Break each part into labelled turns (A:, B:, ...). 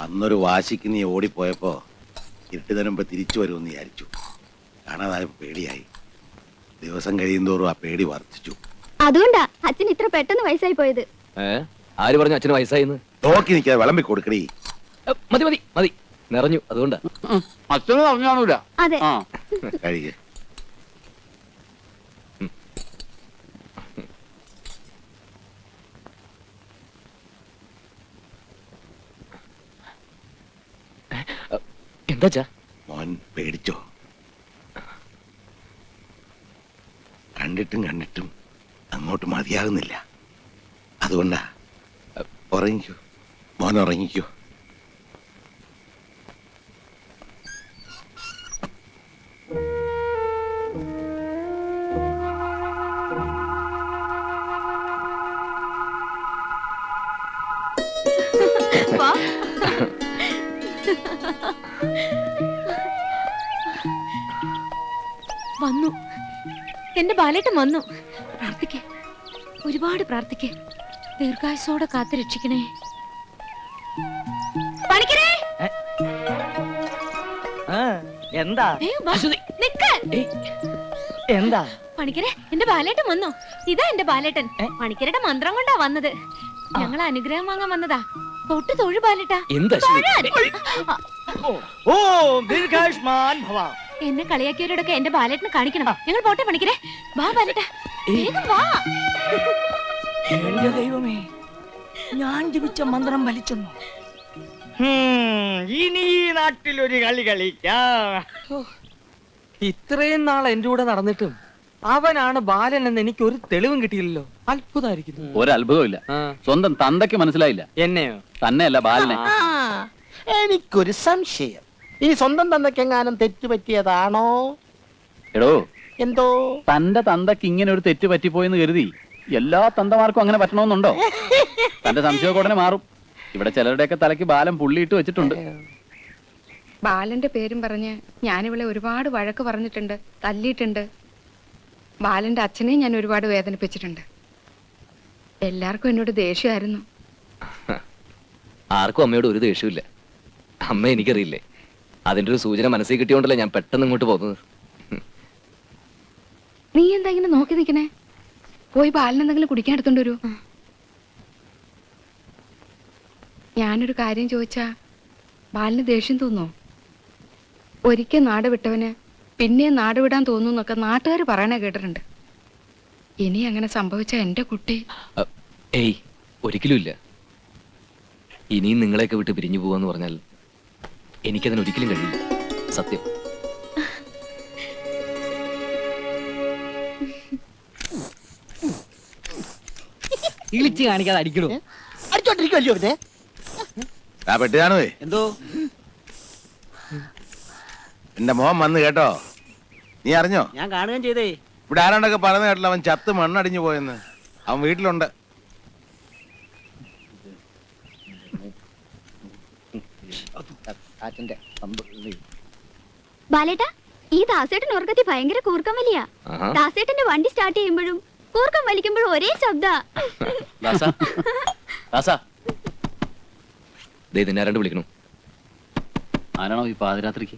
A: അന്നൊരു വാശിക്ക് നീ ഓടിപ്പോയപ്പോ ഇരുട്ടുതരം തിരിച്ചു വരുമെന്ന് വിചാരിച്ചു. കാണാതായപ്പോ പേടിയായി. ദിവസം കഴിയുന്തോറും ആ പേടി വർദ്ധിച്ചു.
B: അതുകൊണ്ടാ അച്ഛൻ ഇത്ര പെട്ടെന്ന് വയസ്സായി പോയത്.
C: ആര് പറഞ്ഞു അച്ഛന് വയസ്സായിന്ന്?
A: നോക്കി നിൽക്കാതെ വിളമ്പി കൊടുക്കണേ.
C: മതി മതി മതി, നിറഞ്ഞു. അതുകൊണ്ടാ
D: അച്ഛനും അറിഞ്ഞാണൂല.
B: അതെ.
A: കഴിയേ.
C: എന്താ
A: മോൻ പേടിച്ചോ? കണ്ടിട്ടും കണ്ടിട്ടും അങ്ങോട്ട് മതിയാകുന്നില്ല. അതുകൊണ്ടാ. ഉറങ്ങിക്കോ മോൻ, ഉറങ്ങിക്കോ.
E: വന്നു, എന്റെ ബാലേട്ടൻ വന്നു. പ്രാർത്ഥിക്കേ, ഒരുപാട് പ്രാർത്ഥിക്കേ. ദീർഘായുസോടെ കാത്തു രക്ഷിക്കണേ. പണിക്കരേ,
F: എന്താ എന്താ
E: പണിക്കരെ, എന്റെ ബാലേട്ടൻ വന്നു. ഇതാ എന്റെ ബാലേട്ടൻ. പണിക്കരുടെ മന്ത്രം കൊണ്ടാ വന്നത്. ഞങ്ങൾ അനുഗ്രഹം വാങ്ങാൻ വന്നതാ. തൊട്ട് തൊഴു ബാലേട്ടാ.
F: ഓ ദീർഘായുഷ്മാൻ ഭവ.
E: എന്നെ കളിയാക്കിയവരോടൊക്കെ എന്റെ ബാലേട്ടനെ കാണിക്കണം. ഞങ്ങൾ പോട്ടെ പണിക്കരെ. വാ ബാലേട്ടാ, വേഗം വാ.
F: എന്റെ ദൈവമേ, ഞാൻ ജപിച്ച മന്ത്രം വലിച്ചെന്നു. ഇനി ഈ നാട്ടിലൊരു കളി കളിക്കാം.
C: ഇത്രയും നാൾ എന്റെ കൂടെ നടന്നിട്ടും അവനാണ് ബാലൻ എന്ന് എനിക്ക് ഒരു തെളിവും കിട്ടിയില്ലല്ലോ. അത്ഭുതമായിരിക്കുന്നു.
G: ഒരത്ഭുതമില്ല. സ്വന്തം തന്തയ്ക്ക് മനസ്സിലായില്ല.
C: എന്നെയോ?
G: തന്നെയല്ല, ബാലനെ.
H: എനിക്കൊരു സംശയം. ഈ സ്വന്തം തന്തയ്ക്കെങ്ങാനും തെറ്റുപറ്റിയതാണോ?
G: എടോ,
H: എന്തോ
G: തന്റെ തന്തയ്ക്ക് ഇങ്ങനെ ഒരു തെറ്റ് പറ്റിപ്പോയെന്ന് കരുതി എല്ലാ തന്തമാർക്കും അങ്ങനെ പറ്റണമെന്നുണ്ടോ? തന്റെ സംശയമൊക്കെ ഉടനെ മാറും. ഇവിടെ ചിലരുടെയൊക്കെ തലയ്ക്ക് ബാലൻ പുള്ളിയിട്ട് വെച്ചിട്ടുണ്ട്.
I: ബാലന്റെ പേരും പറഞ്ഞ് ഞാനിവളെ ഒരുപാട് വഴക്ക് പറഞ്ഞിട്ടുണ്ട്, തല്ലിയിട്ടുണ്ട്. ബാലന്റെ അച്ഛനെ ഞാൻ ഒരുപാട് വേദനിപ്പിച്ചിട്ടുണ്ട്. എല്ലാവർക്കും എന്നോട് ദേഷ്യമായിരുന്നു.
C: ആർക്കും അമ്മയോട് ഒരു ദേഷ്യമില്ല. അമ്മ എനിക്കറിയില്ലേ. അതിന്റെ ഒരു സൂചന മനസ്സിൽ കിട്ടിയോണ്ടല്ലേ ഞാൻ പെട്ടെന്ന് ഇങ്ങോട്ട് പോകുന്നത്.
I: നീ എന്താ ഇങ്ങനെ നോക്കി നിൽക്കണേ? പോയി ബാലൻ എന്തെങ്കിലും കുടിക്കാൻ എടുത്തോണ്ട് വരൂ. ഞാനൊരു കാര്യം ചോദിച്ചാ ബാലിന് ദേഷ്യം തോന്നോ? ഒരിക്കൽ നാട് വിട്ടവന് പിന്നെ നാട് വിടാൻ തോന്നുന്നൊക്കെ നാട്ടുകാർ പറയണ കേട്ടിട്ടുണ്ട്. ഇനി അങ്ങനെ സംഭവിച്ച എന്റെ കുട്ടി.
C: ഏയ്, ഒരിക്കലും ഇല്ല. ഇനിയും നിങ്ങളെയൊക്കെ വിട്ട് പിരിഞ്ഞു പോവാന്ന് പറഞ്ഞാൽ എനിക്കതിന് ഒരിക്കലും കഴിയില്ല. സത്യം.
F: ഇളിച്ച് കാണിക്കാതെ അടിക്കണോ?
H: അടിച്ചോണ്ടിരിക്കുമല്ലോ ഇവനെ.
A: പെട്ടിയാണോ?
F: എന്തോ
A: എന്റെ മോൻ വന്ന് കേട്ടോ. നീ അറിഞ്ഞോ?
F: ഞാൻ കാണുകയും ചെയ്തേ.
A: ഇവിടെ ആരാണ്ടൊക്കെ പറയുന്ന കേട്ടല്ലോ അവൻ ചത്ത് മണ്ണടിഞ്ഞു പോയെന്ന്. അവൻ വീട്ടിലുണ്ട്.
B: ബാലേട്ടാ, ഈ ദാസേട്ടൻ ഉറക്കത്തി ഭയങ്കര കൂർക്കം വലിയ. ദാസേട്ടന്റെ വണ്ടി സ്റ്റാർട്ട് ചെയ്യുമ്പോഴും കൂർക്കം വലിക്കുമ്പോഴും ഒരേ ശബ്ദ.
C: ആരാണ്ട് വിളിക്കണു.
G: ആരാണോ ഈ പാതിരാത്രിക്ക്?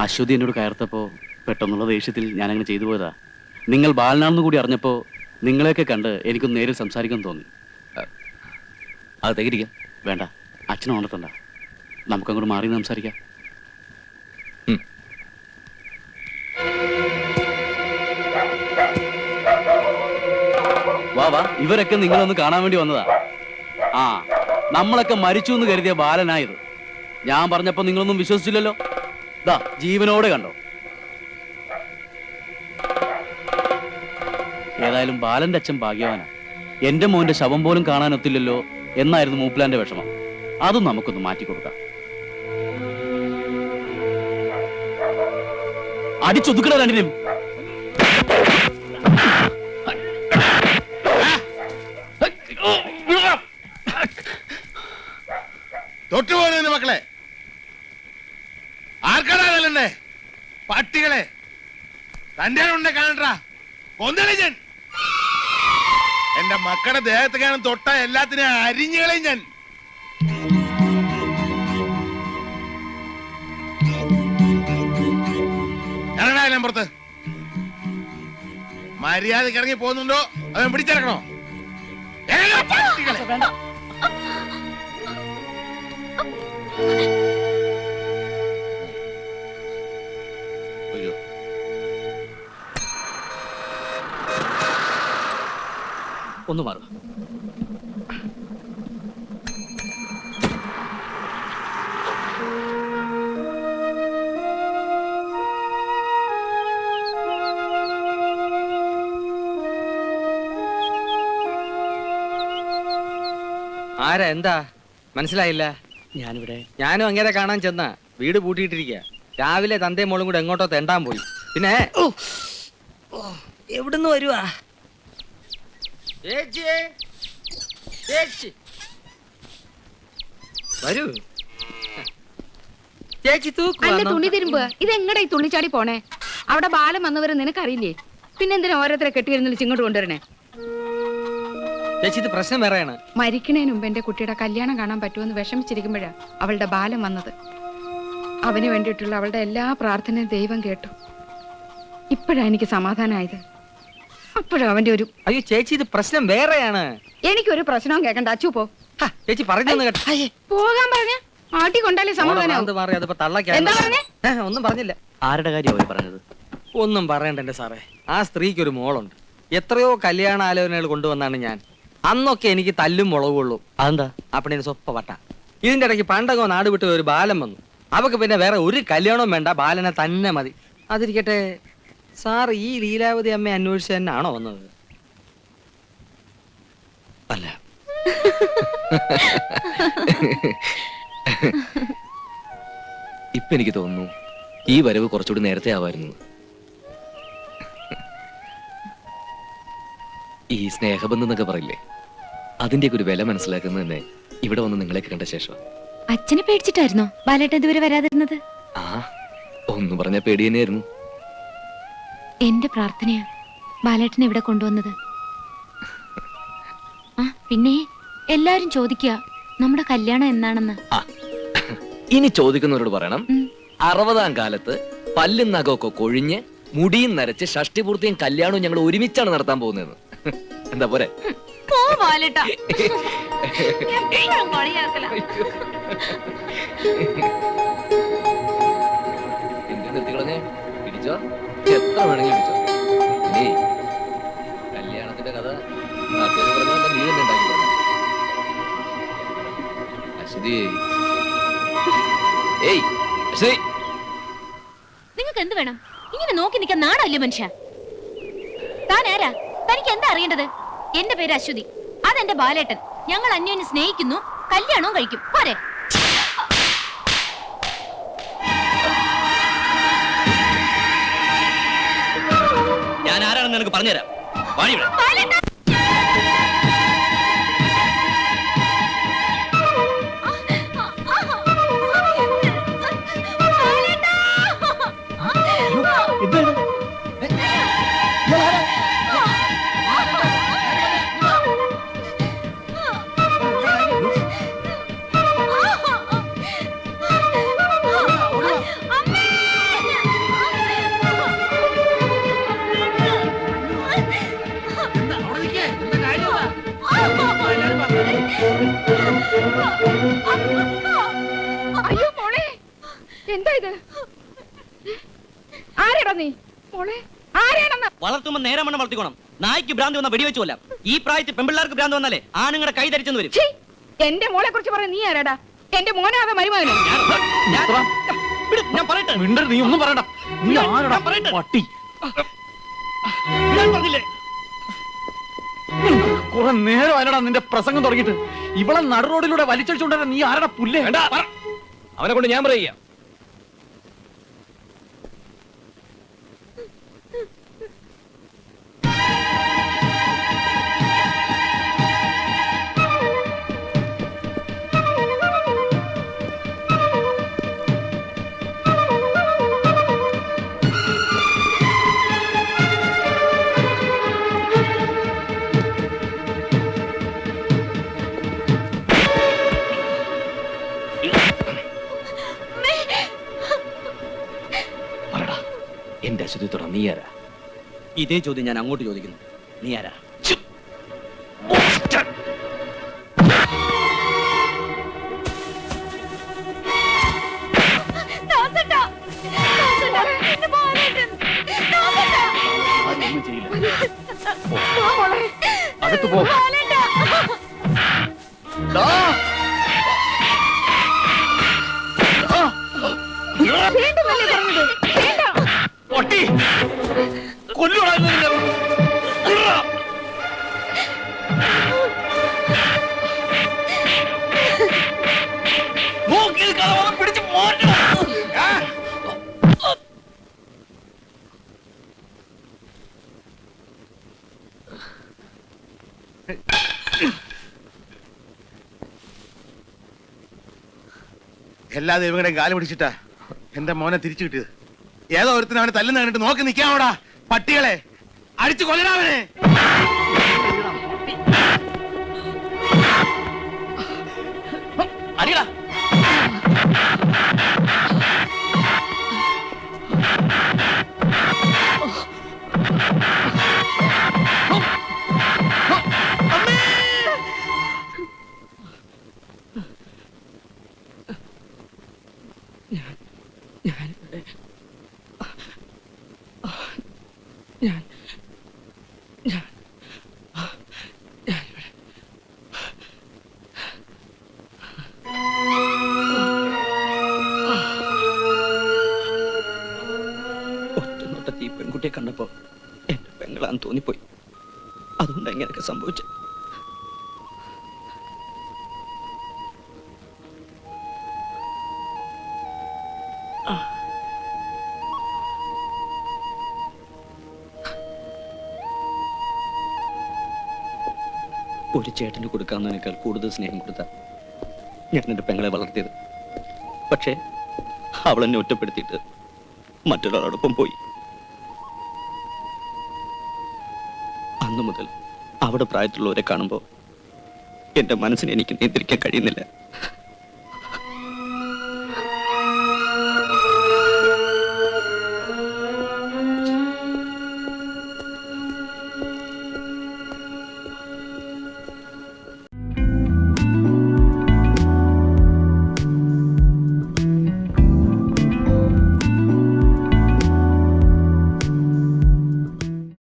G: അശ്വതി എന്നോട് കയർത്തപ്പോ പെട്ടെന്നുള്ള ദേഷ്യത്തിൽ ഞാനങ്ങനെ ചെയ്തു പോയതാ. നിങ്ങൾ ബാലനാണെന്ന് കൂടി അറിഞ്ഞപ്പോ നിങ്ങളെയൊക്കെ കണ്ട് എനിക്കൊന്ന് നേരിൽ സംസാരിക്കാൻ തോന്നി.
C: അകത്തേക്ക് ഇരിക്കാം.
G: വേണ്ട, അച്ഛനെ ഉണർത്തണ്ട. നമുക്കങ്ങോട്ട് മാറി സംസാരിക്കാം.
C: വാ വാ.
G: ഇവരൊക്കെ നിങ്ങളൊന്ന് കാണാൻ വേണ്ടി വന്നതാ. ആ, നമ്മളൊക്കെ മരിച്ചു എന്ന് കരുതിയ ബാലനായത്. ഞാൻ പറഞ്ഞപ്പോ നിങ്ങളൊന്നും വിശ്വസിച്ചില്ലല്ലോ. ദാ ജീവനോടെ കണ്ടോ. ഏതായാലും ബാലന്റെ അച്ഛൻ ഭാഗ്യവാനാ. എന്റെ മോന്റെ ശവം പോലും കാണാനൊത്തില്ലല്ലോ എന്നായിരുന്നു മൂപ്പിലാന്റെ വിഷമം. അതും നമുക്കൊന്ന് മാറ്റിക്കൊടുക്കാം. അടിച്ചൊതുക്കണ രണ്ടിനും.
A: തൊട്ടുപോകുന്ന മക്കളെ, കൊല്ലണ്ടേ പട്ടികളെ തന്റെ ഉണ്ടെ കാണണ്ടാ കൊന്നളെ ഞാൻ എന്റെ മക്കളുടെ ദേഹത്തേക്കാണ് തൊട്ട എല്ലാത്തിനെയും അരിഞ്ഞുകളയും ഞാൻ ഇറങ്ങണ പുറത്ത് മര്യാദക്ക് ഇറങ്ങി പോകുന്നുണ്ടോ അവൻ പിടിച്ചിറക്കണോ പട്ടികളെ അയ്യോ
C: ഒന്ന് മാറുക. ആരാ എന്താ മനസ്സിലായില്ല? ഞാനും അങ്ങനെ കാണാൻ ചെന്ന വീട് പൂട്ടിയിട്ടിരിക്കുക. രാവിലെ തന്തേ മോളും കൂടെ എങ്ങോട്ടോ തെണ്ടാൻ പോയി. പിന്നെ
F: എവിടുന്ന് വരുവാ?
C: വരൂ ചേച്ചി.
I: അല്ല തുണി തിരുമ്പ്. ഇത് എങ്ങടാ ഈ തുള്ളിച്ചാടി പോണേ? അവിടെ ബാലം വന്നവരെ നിനക്കറിയില്ലേ? പിന്നെ എന്തിനാ ഓരോരുത്തരെ കെട്ടിയിരുന്നില്ല ഇങ്ങോട്ട് കൊണ്ടുവരണേ?
C: ചേച്ചി ഇത് പ്രശ്നം വേറെയാണ്.
I: മരിക്കണേന് മുമ്പ് എന്റെ കുട്ടിയുടെ കല്യാണം കാണാൻ പറ്റുമെന്ന് വിഷമിച്ചിരിക്കുമ്പോഴാ അവളുടെ ബാലം വന്നത്. അവന് വേണ്ടിയിട്ടുള്ള അവളുടെ എല്ലാ പ്രാർത്ഥനയും ദൈവം കേട്ടു. ഇപ്പോഴാ എനിക്ക് സമാധാനമായത്. അപ്പോഴും അവന്റെ ഒരു
C: അയ്യോ ചേച്ചി ഇത് പ്രശ്നം വേറെയാണ്.
I: എനിക്കൊരു പ്രശ്നവും കേൾക്കണ്ട. അച്ചു പോ.
C: ചേച്ചി പറഞ്ഞു കേട്ടോ.
I: പോകാൻ പറഞ്ഞ ആട്ടി കൊണ്ടാലേ സമാധാനം.
C: മാറി അതിപ്പോ
I: എന്താ പറഞ്ഞേ?
C: ഒന്നും പറഞ്ഞില്ല.
D: ആരുടെ കാര്യമാണ് പറഞ്ഞത്?
C: ഒന്നും പറയണ്ട എന്റെ സാറേ. ആ സ്ത്രീക്ക് ഒരു മോളുണ്ട്. എത്രയോ കല്യാണ ആലോചനകൾ കൊണ്ടുവന്നാണ് ഞാൻ. അന്നൊക്കെ എനിക്ക് തല്ലും മുളകുള്ളൂ.
D: അതെന്താ?
C: അപ്പണിന് സ്വപ്പ വട്ട. ഇതിന്റെ ഇടയ്ക്ക് പണ്ടങ്ങോ നാട് വിട്ട് ഒരു ബാലം വന്നു. അവക്ക് പിന്നെ വേറെ ഒരു കല്യാണവും വേണ്ട, ബാലനെ തന്നെ മതി. അതിരിക്കട്ടെ, സാർ ഈ ലീലാവതി അമ്മയെ അന്വേഷിച്ച് തന്നെയാണോ വന്നത്?
D: അല്ല.
C: ഇപ്പൊ എനിക്ക് തോന്നുന്നു ഈ വരവ് കുറച്ചുകൂടി നേരത്തെ ആവായിരുന്നു. ഈ സ്നേഹബന്ധം എന്നൊക്കെ പറയില്ലേ, അതിന്റെയൊക്കെ ഒരു വില മനസ്സിലാക്കുന്നത് തന്നെ ഇവിടെ വന്ന് നിങ്ങളെയൊക്കെ കണ്ട ശേഷം.
E: അച്ഛനെ പേടിച്ചിട്ടായിരുന്നോ ബാലേട്ടൻ ഇതുവരെ വരാതിരുന്നത്?
C: ആ ഒന്ന് പറഞ്ഞ പേടി തന്നെയായിരുന്നു.
E: എന്റെ പ്രാർത്ഥനയാ ബാലേട്ടനെ ഇവിടെ കൊണ്ടുവന്നത്. ആ പിന്നെ എല്ലാരും ചോദിക്കുക നമ്മുടെ കല്യാണം എന്നാണെന്ന്.
C: ഇനി ചോദിക്കുന്നവരോട് പറയണം, 60-ാം കാലത്ത് പല്ലും നഖമൊക്കെ കൊഴിഞ്ഞ് മുടിയും നരച്ച് ഷഷ്ടിപൂർത്തിയും കല്യാണവും ഞങ്ങൾ ഒരുമിച്ചാണ് നടത്താൻ പോകുന്നത്. എന്താ പോരെ?
E: പോ ബാലേട്ടാ. എപ്പോഴും കളിയാക്കലാ.
C: പിടിച്ചോ, എത്ര വേണമെങ്കിലും പിടിച്ചോ. ഇനി കല്യാണത്തിന്റെ കഥ നാട്ടുകാർ പറഞ്ഞാൽ നീ തന്നെ ഉണ്ടാക്കി പറഞ്ഞു. അശ്വതി, ഏയ് അശ്വതി,
E: നിങ്ങൾക്ക് എന്ത് വേണം? ഇങ്ങനെ നോക്കി നിൽക്കാൻ നാണല്ലേ മനുഷ്യ? താൻ ആരാ? തനിക്ക് എന്താ അറിയേണ്ടത്? എന്റെ പേര് അശ്വതി, അതെന്റെ ബാലേട്ടൻ. ഞങ്ങൾ അന്യോന്യം സ്നേഹിക്കുന്നു, കല്യാണവും കഴിക്കും. പോരെ?
D: ഞാൻ ആരാണെന്ന് നിനക്ക് പറഞ്ഞുതരാം. വാടി ഇവിടെ.
I: അയ്യോ മോളെ, എന്താ ഇത്? ആരാടാ നീ? മോളെ ആരാണെന്ന്
D: വളർത്തുമ്പോ നേരെ മണ്ണം വളർത്തിക്കോണം. നായ്ക്ക് ഭ്രാന്തി വന്ന വെടിവെച്ച് കൊല്ലാം. ഈ പ്രായത്തിൽ പെൺപിള്ളേർക്ക് ഭ്രാന്തി വന്നാലേ ആണുങ്ങളുടെ കൈ ധരിച്ചെന്ന് വരും.
I: എന്റെ മോളെ കുറിച്ച് പറയാൻ നീ ആരാടാ? എന്റെ മോനാകെ മരുമകനോ?
D: ഞാൻ പറയട്ടെ.
G: നീ ഒന്നും പറയണ്ട. നീ ആരടാ പട്ടി?
D: ഞാൻ പറഞ്ഞില്ലേ?
G: കുറെ നേരം അല്ലടാ നിന്റെ പ്രസംഗം തുടങ്ങിയിട്ട്. ഇവളെ നടു റോഡിലൂടെ വലിച്ചടിച്ചുകൊണ്ടാ നീ ആരടാ പുല്ലേ?
C: അവനെ കൊണ്ട് ഞാൻ പറയുക. എന്റെ അശ്വതിത്തോടെ നീ ആരാ?
D: ഇതേ ചോദ്യം ഞാൻ അങ്ങോട്ട് ചോദിക്കുന്നു. നീ ആരാ?
B: ദാസേട്ടാ, ദാസേട്ടാ, എന്റെ ബാലേട്ടൻ. ദാസേട്ടാ.
G: അതൊന്നും ചെയ്യില്ല.
B: വാ മോളെ.
G: അകത്ത് പോ.
B: ബാലേട്ടാ. വേണ്ടുമല്ലേ പറഞ്ഞത്? വേണ്ട.
A: എല്ലാ ദൈവങ്ങളുടെയും കാല് പിടിച്ചിട്ടാ എന്റെ മോനെ തിരിച്ചു കിട്ടിയത്. ഏതോ ഒരുത്തിന് അവനെ തല്ലുന്ന കണ്ടിട്ട് നോക്കി നിൽക്കാമോടാ പട്ടികളെ, അടിച്ചു കൊല്ലണവനെ.
D: അടിയടാ. ഒറ്റ ഈ പെൺകുട്ടിയെ കണ്ടപ്പോ എന്റെ പെങ്ങളാന്ന് തോന്നിപ്പോയി. അതുകൊണ്ടാണ് ഇങ്ങനെയൊക്കെ സംഭവിച്ചത്. ഒരു ചേട്ടന് കൊടുക്കാവുന്നതിനേക്കാൾ കൂടുതൽ സ്നേഹം കൊടുത്ത ഞാൻ എൻ്റെ പെങ്ങളെ വളർത്തിയത്. പക്ഷേ അവൾ എന്നെ ഒറ്റപ്പെടുത്തിയിട്ട് മറ്റൊരാളോടൊപ്പം പോയി. അന്നു മുതൽ അവിടെ പ്രായത്തിലുള്ളവരെ കാണുമ്പോൾ എൻ്റെ മനസ്സിനെ എനിക്ക് നിയന്ത്രിക്കാൻ കഴിയുന്നില്ല.